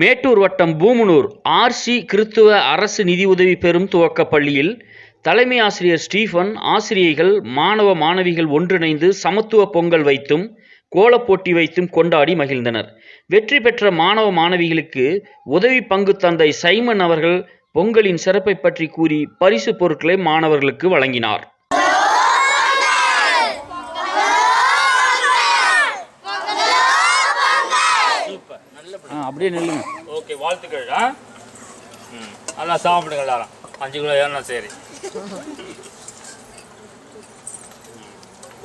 மேட்டூர் வட்டம் பூமனூர் ஆர்சி கிறித்துவ அரசு நிதியுதவி பெறும் துவக்கப் பள்ளியில் தலைமை ஆசிரியர் ஸ்டீபன் ஆசிரியைகள் மாணவ மாணவிகள் ஒன்றிணைந்து சமத்துவ பொங்கல் வைத்தும் கோலப்போட்டி வைத்தும் கொண்டாடி மகிழ்ந்தனர். வெற்றி பெற்ற மாணவ மாணவிகளுக்கு உதவி பங்கு தந்தை சைமன் அவர்கள் பொங்கலின் சிறப்பை பற்றி கூறி பரிசு பொருட்களை மாணவர்களுக்கு வழங்கினார். அப்படியே நில்லுங்க. ஓகே, வாழ்த்துக்கள். நல்லா சாப்பிடுங்க எல்லாரும். 5 கிலோ ஏன்னா சரி.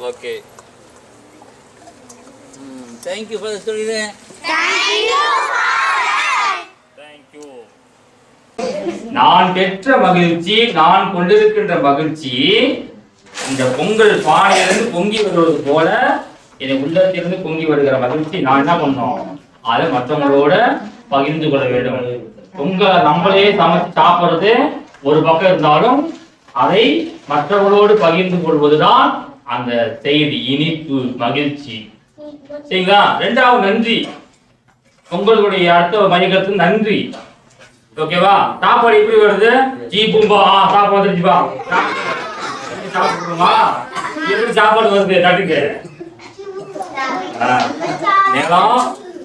ஓகே, தேங்க்யூ ஃபாதர் சொல்லிடுறேன். தேங்க்யூ. நான் பெற்ற மகிழ்ச்சி, நான் கொண்டிருக்கின்ற மகிழ்ச்சி இந்த பொங்கல் பானையிலிருந்து பொங்கி வருவது போல என்னை உள்ளத்திலிருந்து பொங்கி வருகிற மகிழ்ச்சி நான் என்ன பண்ணோம், அதை மற்றவங்களோட பகிர்ந்து கொள்ள வேண்டும். பொங்கலை நம்மளே சமைச்சு சாப்பிடுறது ஒரு பக்கம் இருந்தாலும் அதை மற்றவங்களோடு பகிர்ந்து கொள்வதுதான் அந்த செய்தி, இனிப்பு, மகிழ்ச்சி. சரிங்களா? 2வது நன்றி. பொங்கலுடைய அடுத்த மையகத்து நன்றி. ஓகேவா? சாப்பாடு எப்படி வருது? ஜி பூம்பா சாப்பாடு வந்துருச்சுப்பா. சாப்பிடுமா? எப்படி சாப்பாடு வருது? தட்டுக்கு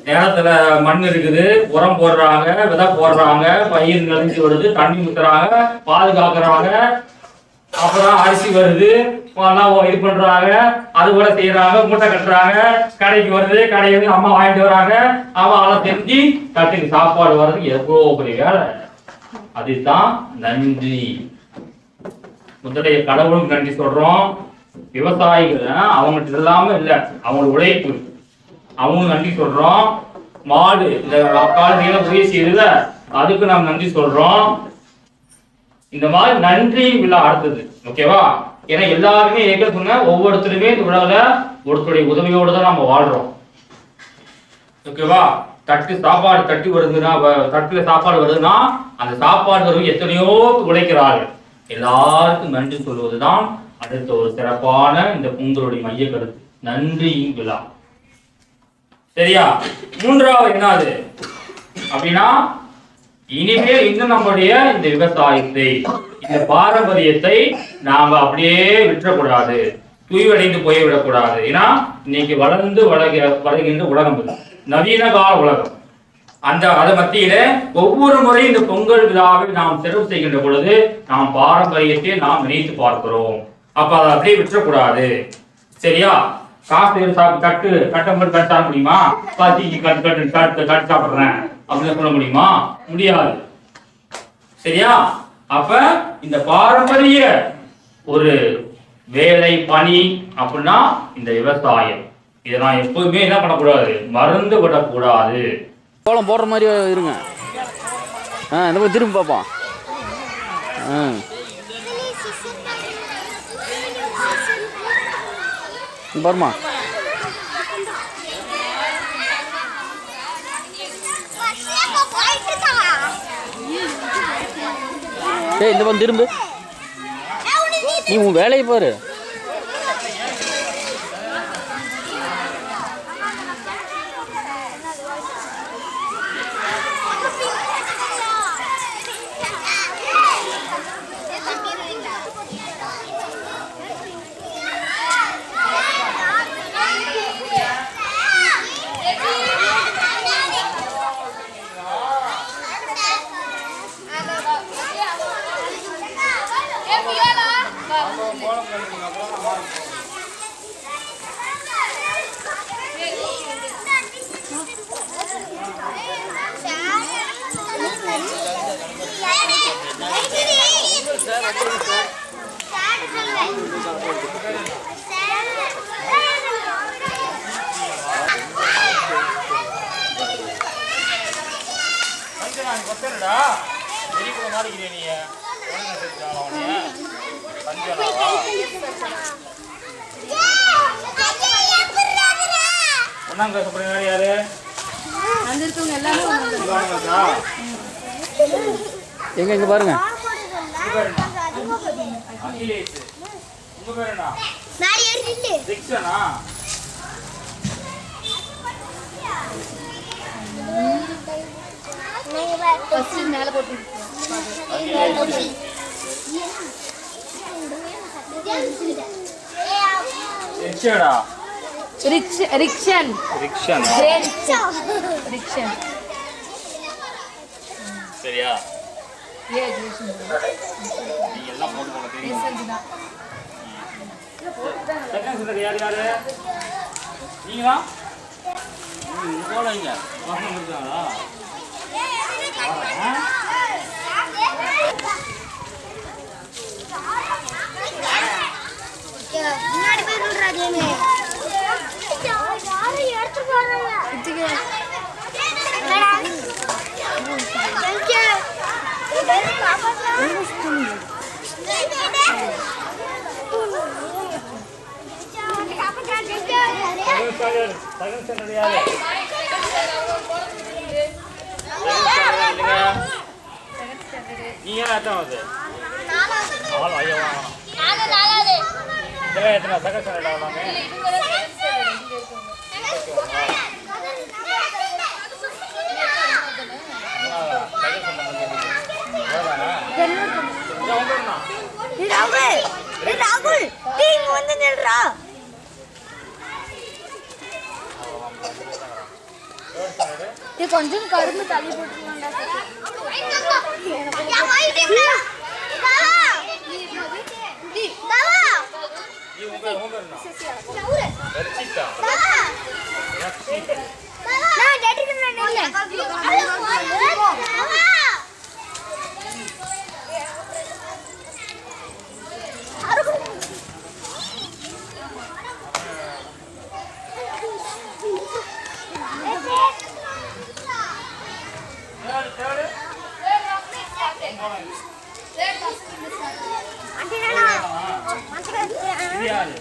நேரத்துல மண் இருக்குது, உரம் போடுறாங்க, விதை போடுறாங்க, பயிர் நெளிஞ்சு வருது, தண்ணி ஊத்துறாங்க, பாதுகாக்கிறாங்க, அப்புறம் அரிசி வருது, இது பண்றாங்க, அது கூட செய்யறாங்க, மூட்டை கட்டுறாங்க, கடைக்கு வருது, கடைக்கு அம்மா வாங்கிட்டு வராங்க, அவன் அதை தெரிஞ்சு தட்டுக்கு சாப்பாடு வர்றதுக்கு எவ்வளவு பெரிய வேலை. அதுதான் நன்றி. முதலைய கடவுளுக்கு நன்றி சொல்றோம். விவசாயிகள் அவங்களுக்கு இல்லாம இல்ல, அவங்களுக்கு உழைப்பு, அவங்களுக்கு நன்றி சொல்றோம். மாடு இந்த காலத்துல உதவி செய்யுதுல, அதுக்கு நாம் நன்றி சொல்றோம். இந்த மாதிரி நன்றி விழா அடுத்தது. ஓகேவா? ஏன்னா எல்லாருமே ஏற்க சொன்ன ஒவ்வொருத்தருமே இந்த உலகில ஒருத்தருடைய உதவியோடு தான் நம்ம வாழ்றோம். ஓகேவா? சாப்பாடு தட்டு வருதுன்னா, தட்டுல சாப்பாடு வருதுன்னா அந்த சாப்பாடு வரும் எத்தனையோ உழைக்கிறார்கள். எல்லாருக்கும் நன்றி சொல்வதுதான் அடுத்த ஒரு சிறப்பான இந்த பொங்கலுடைய மைய கருத்து, நன்றி விழா. சரியா? 3வது என்னது அப்படின்னா, இனிமேல் இன்னும் நம்முடைய இந்த விவசாயத்தை, இந்த பாரம்பரியத்தை நாம அப்படியே விட்டுறக்கூடாது, தூய்வடைந்து போய்விடக்கூடாது. ஏன்னா இன்னைக்கு வளர்ந்து வளர்கின்ற உலகம், நவீன கால உலகம். அதை மத்தியில ஒவ்வொரு முறை இந்த பொங்கல் விழாவை நாம் சிறப்பு செய்கின்ற பொழுது நாம் பாரம்பரியத்தை நாம் நினைத்து பார்க்கிறோம். அப்ப அதை அப்படியே விட்டுறக்கூடாது. சரியா? காசு கட்டம்பட்டு கட்ட முடியுமா? பாத்திக்கு கட்டு சாப்பிடுறேன் அப்படின்னு சொல்ல முடியுமா? முடியாது. சரியா? அப்ப இந்த பாரம்பரிய ஒரு வேலை பணி அப்படின்னா இந்த விவசாயம், இதை நான் எப்பவுமே என்ன பண்ணக்கூடாது, மறந்து விடக்கூடாது. கோலம் போடுற மாதிரி இருங்க. இந்த மாதிரி திரும்பி பார்ப்போம். பாருமா, இந்த பக்கம் திரும்ப, நீ உன் வேலையை பாரு. யாரு எங்க பாருங்க. மேல போட்டு ரிக்ஷாடா ரிக்ஷன் ரிக்ஷன் ரிக்ஷன் சரியா ये நீ எல்லாம் போட்டு போன தெரியும் செகண்ட் ஸ்டாண்டர்ட் யாரு நீங்களா போலங்க பசங்க இருக்காங்களா முன்னாடி போய் சொல்றாதீங்க யாரை எடுத்து போறாங்க இதுக்கு செகண்ட் ஸ்டாண்டர்ட் யாரு நீங்க எத்தனாவது ஐயோ எத்தனை செகண்ட் ஸ்டாண்டர்ட் ஆகலாமே ராகுல் டீம் வந்து நில்றா இது கொஞ்சம் கரும்பு தள்ளி போட்டுருவாங்க இது யாரு?